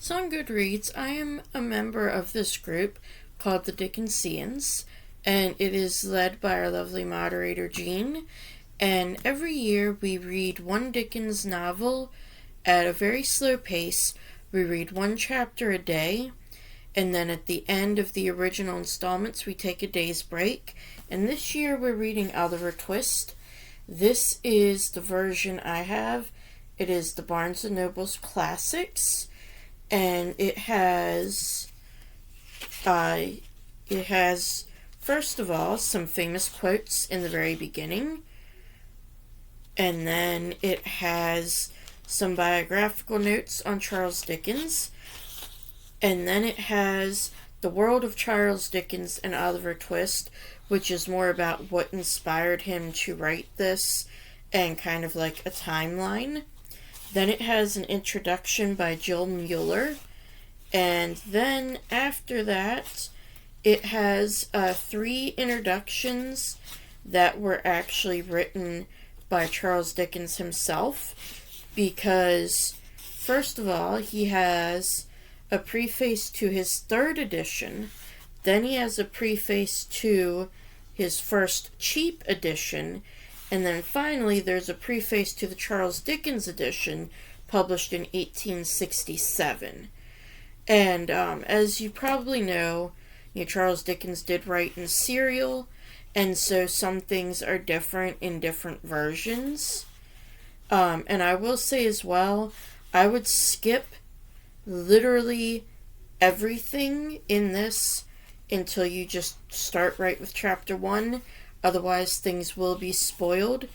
So on Goodreads, I am a member of this group called the Dickensians, and it is led by our lovely moderator, Jean. And every year we read one Dickens novel at a very slow pace. We read one chapter a day, and then at the end of the original installments, we take a day's break. And this year we're reading Oliver Twist. This is the version I have. It is the Barnes & Noble's Classics. And it has, first of all, some famous quotes in the very beginning. And then it has some biographical notes on Charles Dickens. And then it has The World of Charles Dickens and Oliver Twist, which is more about what inspired him to write this and kind of like a timeline. Then it has an introduction by Jill Mueller. And then after that, it has 3 introductions that were actually written by Charles Dickens himself. Because, first of all, he has a preface to his 3rd edition. Then he has a preface to his first cheap edition. And then finally, there's a preface to the Charles Dickens edition, published in 1867. And as you probably know, Charles Dickens did write in serial, and so some things are different in different versions. And I will say as well, I would skip literally everything in this until you just start right with chapter 1. Otherwise, things will be spoiled.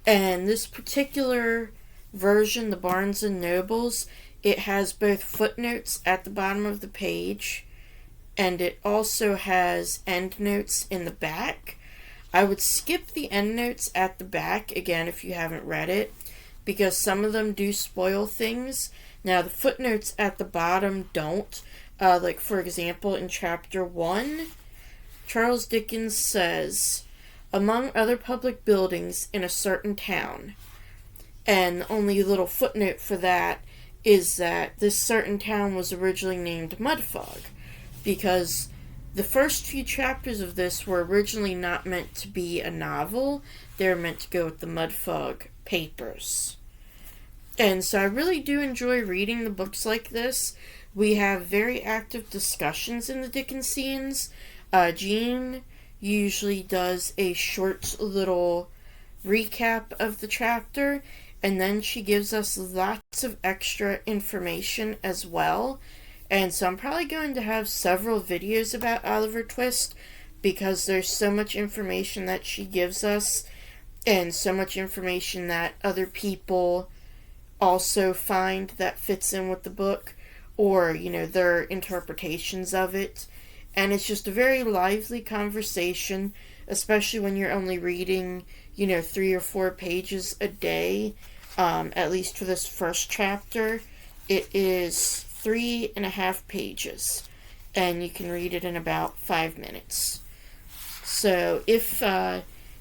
And this particular version, the Barnes & Nobles, it has both footnotes at the bottom of the page, and it also has endnotes in the back. I would skip the endnotes at the back, again, if you haven't read it, because some of them do spoil things. Now, the footnotes at the bottom don't. Like, for example, in chapter 1, Charles Dickens says, among other public buildings in a certain town. And the only little footnote for that is that this certain town was originally named Mudfog, because the first few chapters of this were originally not meant to be a novel. They were meant to go with the Mudfog papers. And so I really do enjoy reading the books like this. We have very active discussions in the Dickensians. Jean usually does a short little recap of the chapter, and then she gives us lots of extra information as well. And so I'm probably going to have several videos about Oliver Twist, because there's so much information that she gives us, and so much information that other people also find that fits in with the book, or, their interpretations of it. And it's just a very lively conversation, especially when you're only reading, 3 or 4 pages a day. At least for this first chapter, it is 3.5 pages, and you can read it in about 5 minutes. So if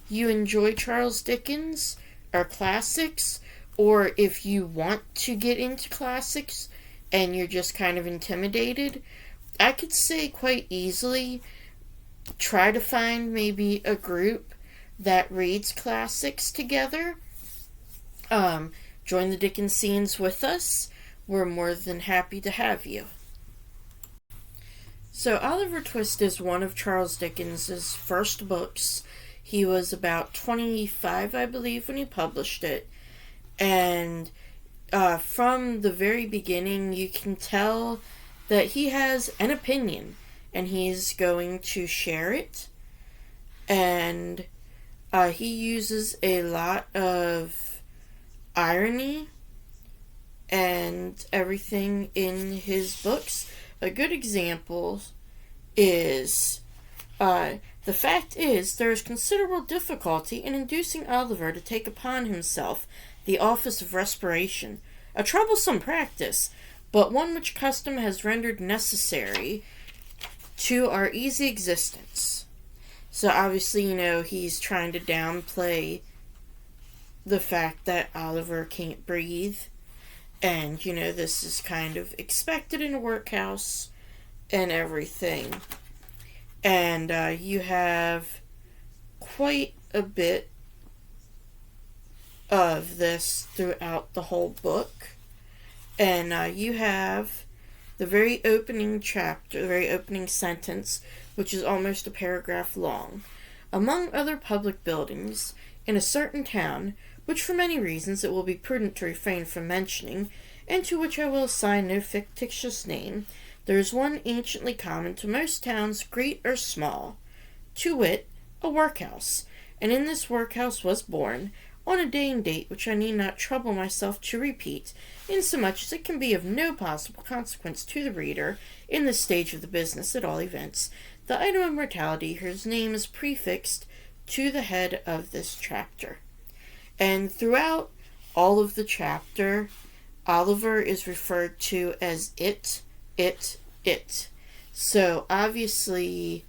you enjoy Charles Dickens or classics, or if you want to get into classics and you're just kind of intimidated, I could say quite easily try to find maybe a group that reads classics together. Join the Dickensians with us. We're more than happy to have you. So Oliver Twist is one of Charles Dickens' first books. He was about 25, I believe, when he published it. And from the very beginning, you can tell that he has an opinion, and he's going to share it. And he uses a lot of irony and everything in his books. A good example is, the fact is, there is considerable difficulty in inducing Oliver to take upon himself the office of respiration, a troublesome practice, but one which custom has rendered necessary to our easy existence. So obviously, he's trying to downplay the fact that Oliver can't breathe. And, this is kind of expected in a workhouse and everything. And you have quite a bit of this throughout the whole book. And you have the very opening chapter, the very opening sentence, which is almost a paragraph long. Among other public buildings in a certain town, which for many reasons it will be prudent to refrain from mentioning, and to which I will assign no fictitious name, there is one anciently common to most towns, great or small, to wit, a workhouse. And in this workhouse was born, on a day and date which I need not trouble myself to repeat, insomuch as it can be of no possible consequence to the reader, in this stage of the business at all events, the item of mortality whose name is prefixed to the head of this chapter. And throughout all of the chapter, Oliver is referred to as it. So obviously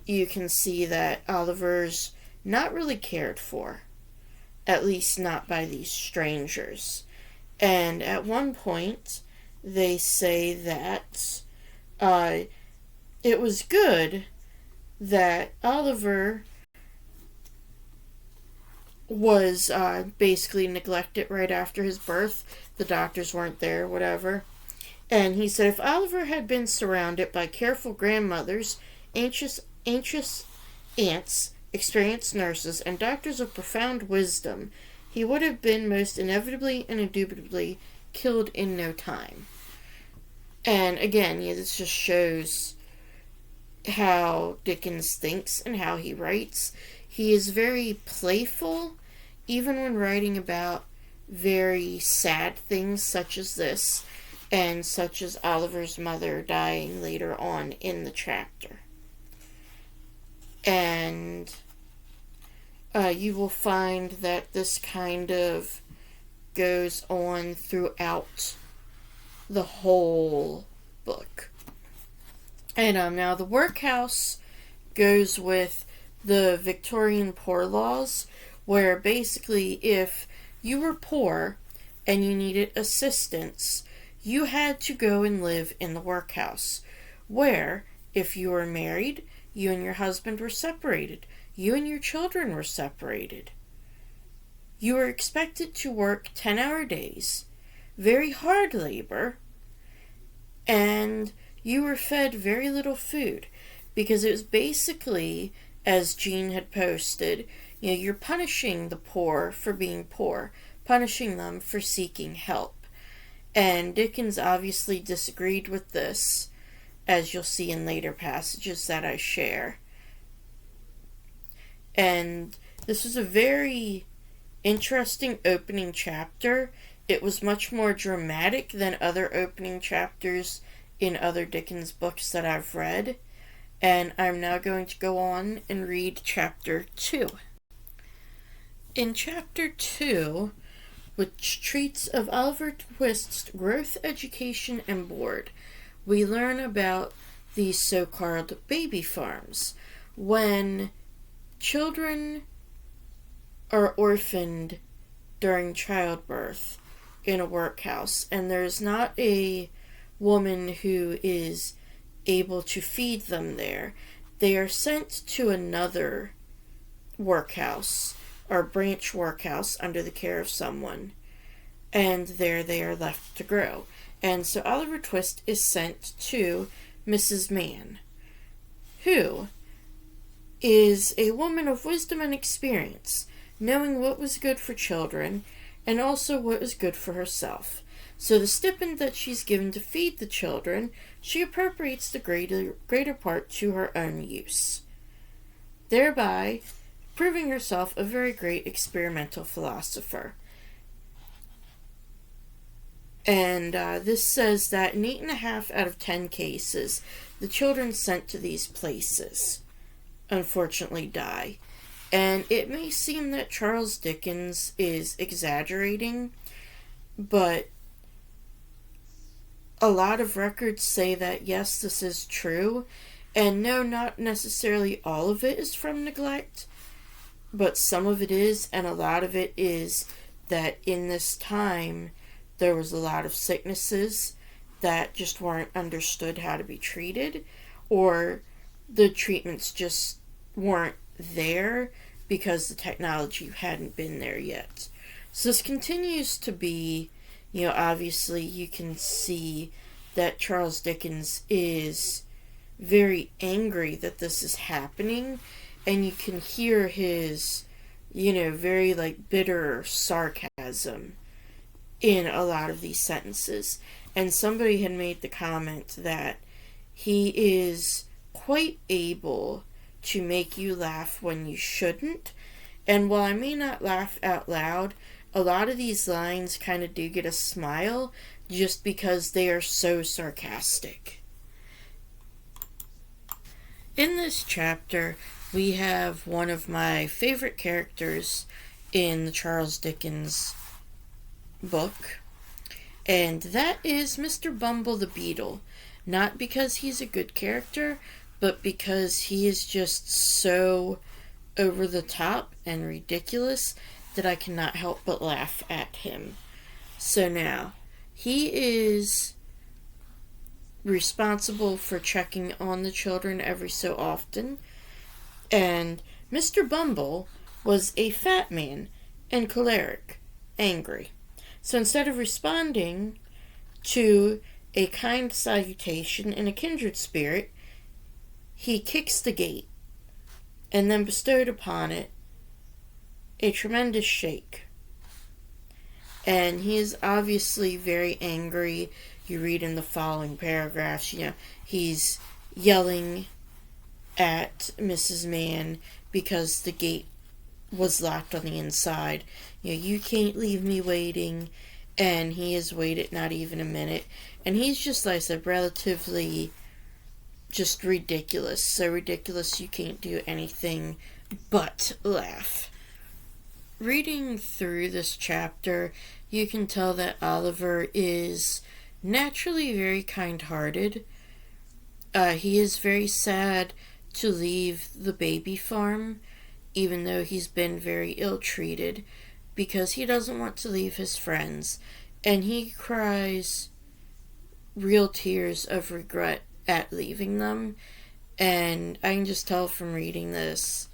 you can see that Oliver's not really cared for, at least not by these strangers. And at one point they say that it was good that Oliver was basically neglected right after his birth. The doctors weren't there, whatever. And he said if Oliver had been surrounded by careful grandmothers, anxious aunts, experienced nurses, and doctors of profound wisdom, he would have been most inevitably and indubitably killed in no time. And again, this just shows how Dickens thinks and how he writes. He is very playful, even when writing about very sad things such as this, and such as Oliver's mother dying later on in the chapter. And you will find that this kind of goes on throughout the whole book. And now the workhouse goes with the Victorian poor laws, where basically if you were poor and you needed assistance, you had to go and live in the workhouse, where if you were married, you and your husband were separated, you and your children were separated. You were expected to work 10-hour days, very hard labor, and you were fed very little food, because it was basically, as Jean had posted, you're punishing the poor for being poor, punishing them for seeking help. And Dickens obviously disagreed with this, as you'll see in later passages that I share. And this was a very interesting opening chapter. It was much more dramatic than other opening chapters in other Dickens books that I've read. And I'm now going to go on and read chapter 2. In chapter 2, which treats of Oliver Twist's growth, education, and board, we learn about these so-called baby farms, when children are orphaned during childbirth in a workhouse, and there's not a woman who is able to feed them there. They are sent to another workhouse, or branch workhouse, under the care of someone, and there they are left to grow. And so Oliver Twist is sent to Mrs. Mann, who is a woman of wisdom and experience, knowing what was good for children and also what was good for herself. So the stipend that she's given to feed the children, she appropriates the greater part to her own use, thereby proving herself a very great experimental philosopher. And this says that in 8.5 out of 10 cases, the children sent to these places unfortunately die. And it may seem that Charles Dickens is exaggerating, but a lot of records say that yes, this is true, and no, not necessarily all of it is from neglect, but some of it is, and a lot of it is that in this time, there was a lot of sicknesses that just weren't understood how to be treated, or the treatments just weren't there because the technology hadn't been there yet. So this continues to be, obviously you can see that Charles Dickens is very angry that this is happening, and you can hear his, very bitter sarcasm in a lot of these sentences. And somebody had made the comment that he is quite able to make you laugh when you shouldn't. And while I may not laugh out loud, a lot of these lines kind of do get a smile just because they are so sarcastic. In this chapter, we have one of my favorite characters in the Charles Dickens book, and that is Mr. Bumble the Beetle. Not because he's a good character, but because he is just so over the top and ridiculous that I cannot help but laugh at him. So now, he is responsible for checking on the children every so often, and Mr. Bumble was a fat man and choleric, angry. So instead of responding to a kind salutation in a kindred spirit, he kicks the gate and then bestowed upon it a tremendous shake. And he is obviously very angry. You read in the following paragraphs, he's yelling at Mrs. Mann because the gate was locked on the inside. You can't leave me waiting. And he has waited not even a minute. And he's just, like I said, relatively just ridiculous. So ridiculous you can't do anything but laugh. Reading through this chapter, you can tell that Oliver is naturally very kind-hearted. He is very sad to leave the baby farm, even though he's been very ill-treated, because he doesn't want to leave his friends, and he cries real tears of regret at leaving them. And I can just tell from reading this,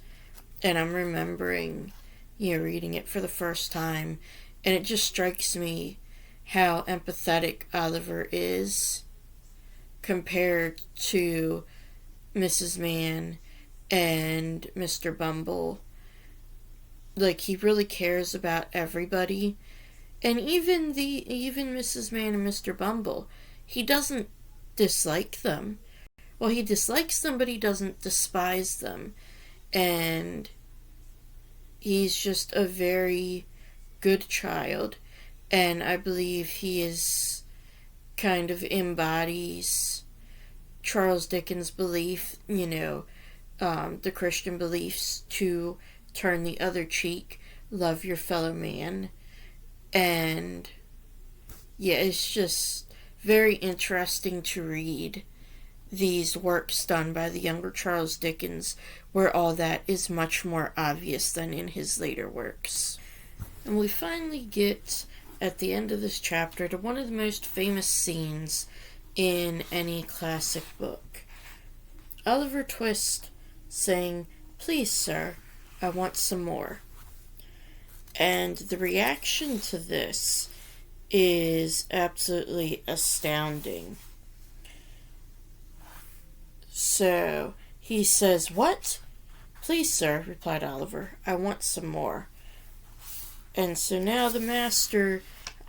and I'm remembering, reading it for the first time, and it just strikes me how empathetic Oliver is compared to Mrs. Mann and Mr. Bumble. Like, he really cares about everybody. And even Mrs. Mann and Mr. Bumble, he doesn't dislike them. Well, he dislikes them, but he doesn't despise them. And he's just a very good child. And I believe he is kind of embodies Charles Dickens' belief, the Christian beliefs to turn the other cheek, love your fellow man. And it's just very interesting to read these works done by the younger Charles Dickens, where all that is much more obvious than in his later works. And we finally get, at the end of this chapter, to one of the most famous scenes in any classic book. Oliver Twist saying, "Please, sir, I want some more." And the reaction to this is absolutely astounding. So he says, "What?" "Please, sir," replied Oliver, "I want some more." And so now the master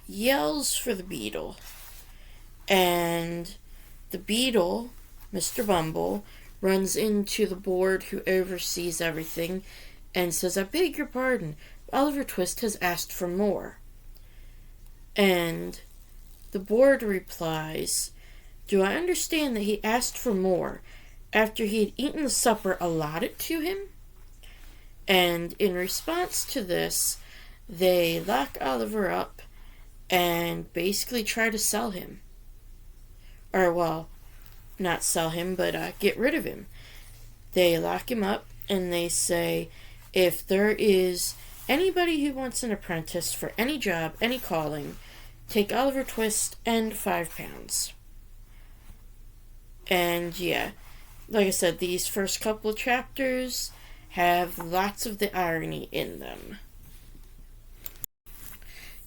yells for the beetle. And the beetle, Mr. Bumble, runs into the board who oversees everything and says, "I beg your pardon, Oliver Twist has asked for more." And the board replies, "Do I understand that he asked for more after he had eaten the supper allotted to him?" And in response to this, they lock Oliver up and basically try to sell him. Or, well, not sell him, but get rid of him. They lock him up and they say, if there is anybody who wants an apprentice for any job, any calling, take Oliver Twist and £5. And yeah, like I said, these first couple of chapters have lots of the irony in them.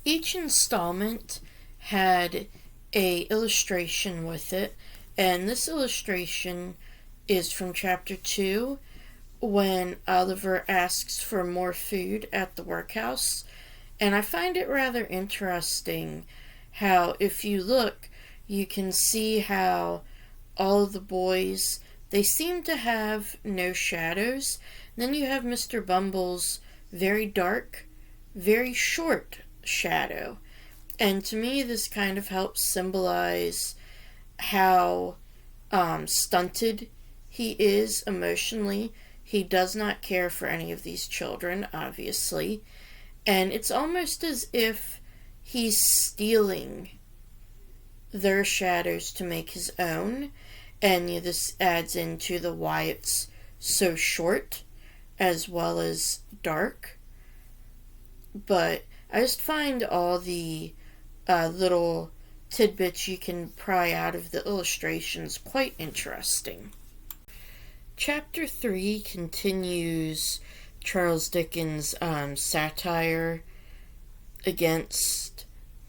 Each installment had a illustration with it, and this illustration is from chapter 2, when Oliver asks for more food at the workhouse. And I find it rather interesting how, if you look, you can see how all of the boys, they seem to have no shadows. Then you have Mr. Bumble's very dark, very short shadow. And to me, this kind of helps symbolize how stunted he is emotionally. He does not care for any of these children, obviously. And it's almost as if he's stealing their shadows to make his own. And this adds into the why it's so short as well as dark. But I just find all the little tidbits you can pry out of the illustrations quite interesting. Chapter 3 continues Charles Dickens' satire against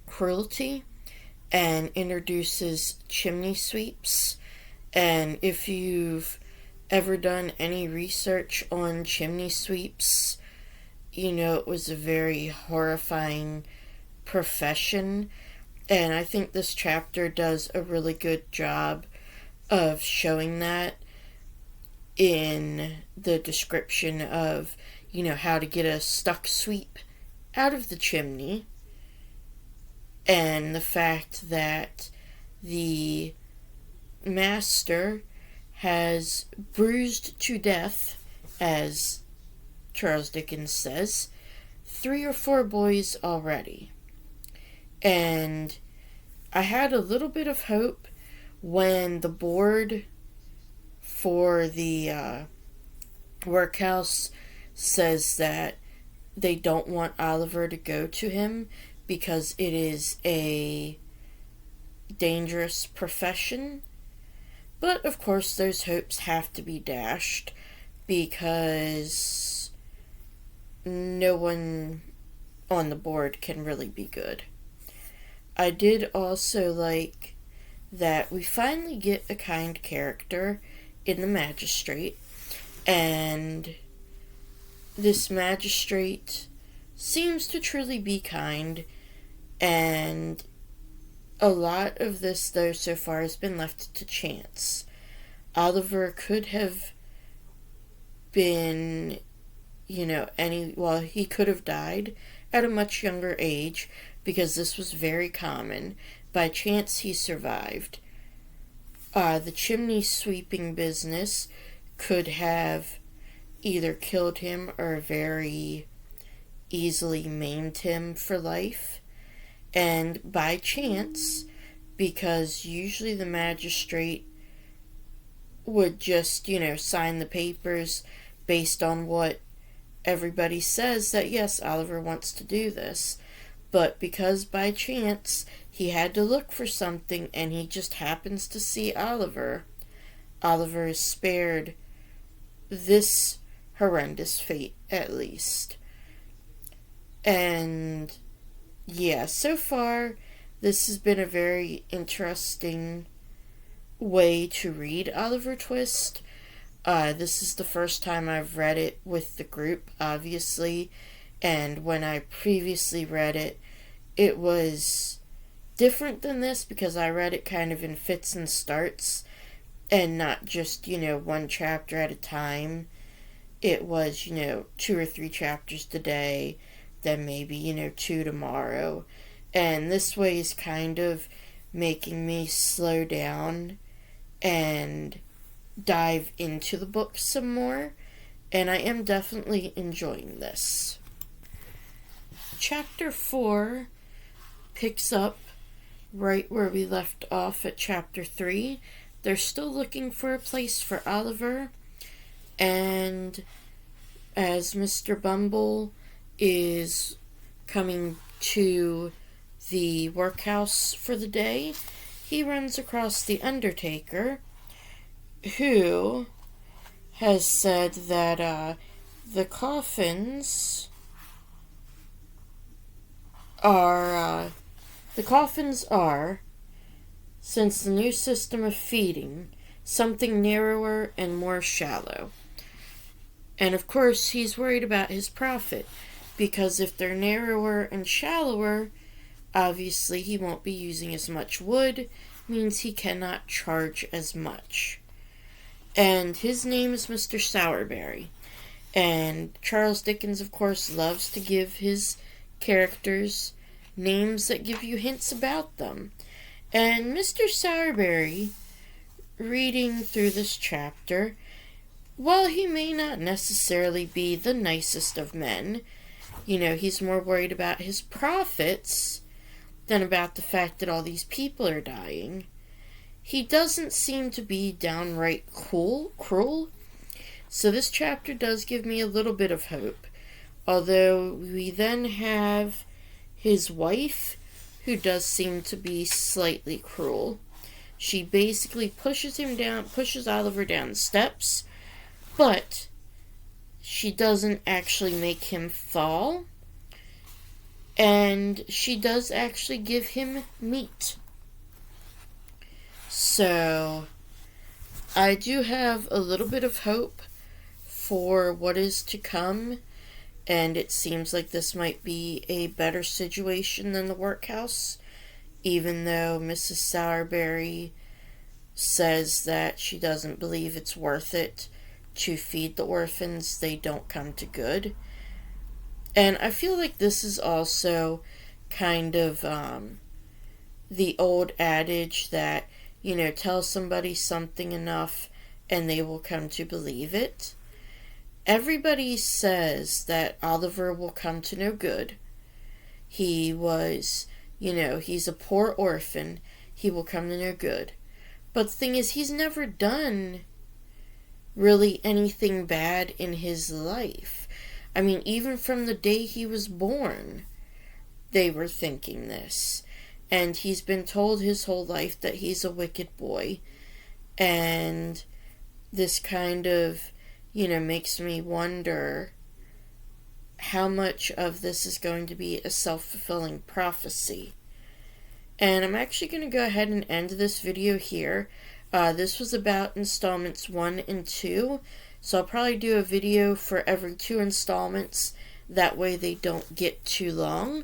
cruelty and introduces chimney sweeps. And if you've ever done any research on chimney sweeps, you know it was a very horrifying profession. And I think this chapter does a really good job of showing that in the description of, how to get a stuck sweep out of the chimney. And the fact that the master has bruised to death, as Charles Dickens says, 3 or 4 boys already. And I had a little bit of hope when the board for the workhouse says that they don't want Oliver to go to him because it is a dangerous profession. But of course those hopes have to be dashed because no one on the board can really be good. I did also like that we finally get a kind character in the magistrate, and this magistrate seems to truly be kind, and a lot of this, though, so far has been left to chance. Oliver could have been, he could have died at a much younger age because this was very common. By chance, he survived. The chimney sweeping business could have either killed him or very easily maimed him for life. And by chance, because usually the magistrate would just, sign the papers based on what everybody says that yes, Oliver wants to do this. But because by chance he had to look for something and he just happens to see Oliver, Oliver is spared this horrendous fate, at least. And yeah, so far this has been a very interesting way to read Oliver Twist. This is the first time I've read it with the group, obviously, and when I previously read it, it was different than this because I read it kind of in fits and starts and not just, one chapter at a time. It was, 2 or 3 chapters today, then maybe, 2 tomorrow. And this way is kind of making me slow down and dive into the book some more. And I am definitely enjoying this. Chapter 4 picks up right where we left off at chapter 3. They're still looking for a place for Oliver, and as Mr. Bumble is coming to the workhouse for the day, he runs across the Undertaker, who has said that the coffins are, since the new system of feeding, something narrower and more shallow. And of course, he's worried about his profit, because if they're narrower and shallower, obviously he won't be using as much wood, means he cannot charge as much. And his name is Mr. Sowerberry. And Charles Dickens, of course, loves to give his characters names that give you hints about them. And Mr. Sowerberry, reading through this chapter, while he may not necessarily be the nicest of men, he's more worried about his profits than about the fact that all these people are dying. He doesn't seem to be downright cruel. So this chapter does give me a little bit of hope. Although we then have his wife, who does seem to be slightly cruel. She basically pushes Oliver down the steps, but she doesn't actually make him fall. And she does actually give him meat. So, I do have a little bit of hope for what is to come, and it seems like this might be a better situation than the workhouse, even though Mrs. Sowerberry says that she doesn't believe it's worth it to feed the orphans. They don't come to good. And I feel like this is also kind of the old adage that, tell somebody something enough and they will come to believe it. Everybody says that Oliver will come to no good. He was, he's a poor orphan. He will come to no good. But the thing is, he's never done really anything bad in his life. I mean, even from the day he was born, they were thinking this. And he's been told his whole life that he's a wicked boy. And this kind of, makes me wonder how much of this is going to be a self-fulfilling prophecy. And I'm actually going to go ahead and end this video here. This was about installments 1 and 2. So I'll probably do a video for every 2 installments. That way they don't get too long.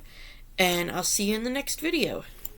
And I'll see you in the next video.